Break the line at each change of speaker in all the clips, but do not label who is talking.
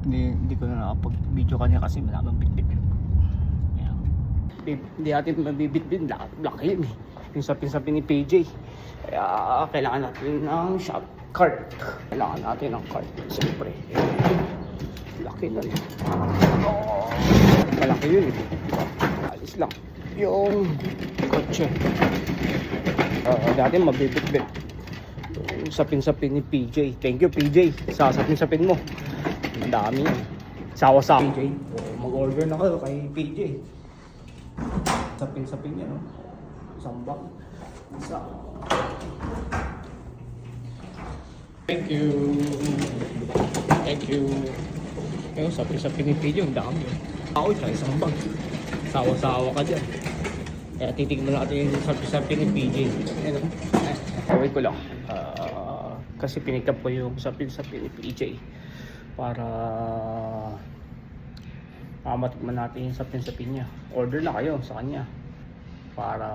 Hindi ko na nakapag-video kanya kasi malamang bitbit. Ayan. Hindi natin mabibitbit. Laki yun eh. Yung sapin-sapin ni PJ. Kaya kailangan natin ng shop cart. Kailangan natin ng cart. Siyempre. Laki nun. Oh, malaki yun eh. Alis lang. Yung kotse. Dati mabibitbit. Yung sapin-sapin ni PJ. Thank you PJ sa sapin-sapin mo. Ang dami yan. Sawa-sawa. PJ. Mag-order na kayo kay PJ. Sapin-sapin niya, no? Isang bag. Isa. Thank you. Thank you. Yung sapin-sapin ni PJ. Ang dami yun. Ako siya, isang bag. Sawa-sawa ka dyan. Kaya titignan natin yung sapin-sapin ni PJ. Ano? Away ko lang. Kasi pinikap ko yung sapin-sapin ni PJ para matikman natin yung sapin-sapin niya. Order na kayo sa kanya para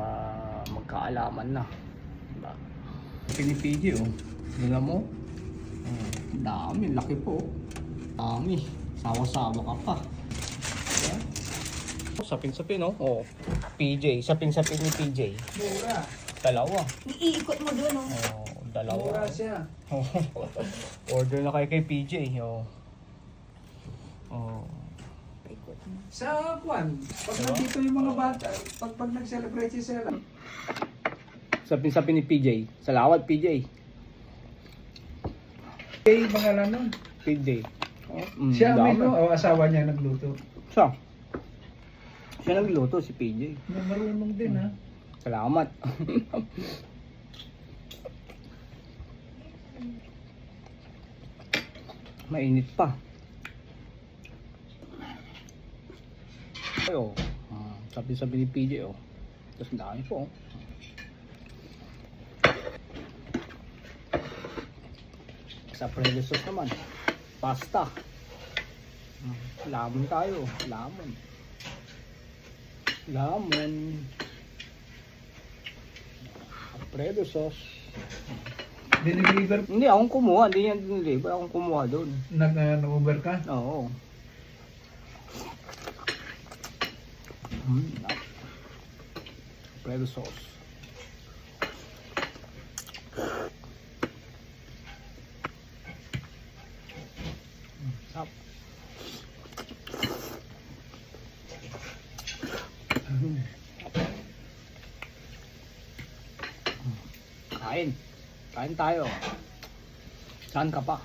magkaalaman na. Diba? Sapin ni PJ, oh. Tingnan mo. Dami, laki po. Dami. Sawa-sawa ka pa. Diba? Sapin-sapin, oh. Oh. PJ, sapin-sapin ni PJ.
Mura.
Dalawa.
Iikot mo doon, oh.
Oh, dalawa.
Mura siya.
Order na kayo kay PJ. Oh. Oh.
Ikot mo.
Sa kwan, pag nandito yung mga bata, pag nag-celebrate si Sela.
Sapin-sapin ni PJ. Salamat PJ.
Eh, pangalan nun.
PJ. Oh,
Siya
dami.
o asawa niya nagluto.
Siya. Siya nagluto si PJ.
Marunong din ha.
Salamat. Mainit pa. Ay, oh. Sabi-sabi ni PJ, oh. Tapos ang dami po, oh. Sa Alfredo sauce naman. Pasta. Lamon tayo. Lamon. Lamon. Alfredo sauce.
Diniliver,
Hindi, akong kumuha. Hindi yan diniliver. Akong kumuha doon.
nag-Uber ka?
Oo. Alfredo sauce. Sarap. Kain. Kain tayo. Saan ka pa?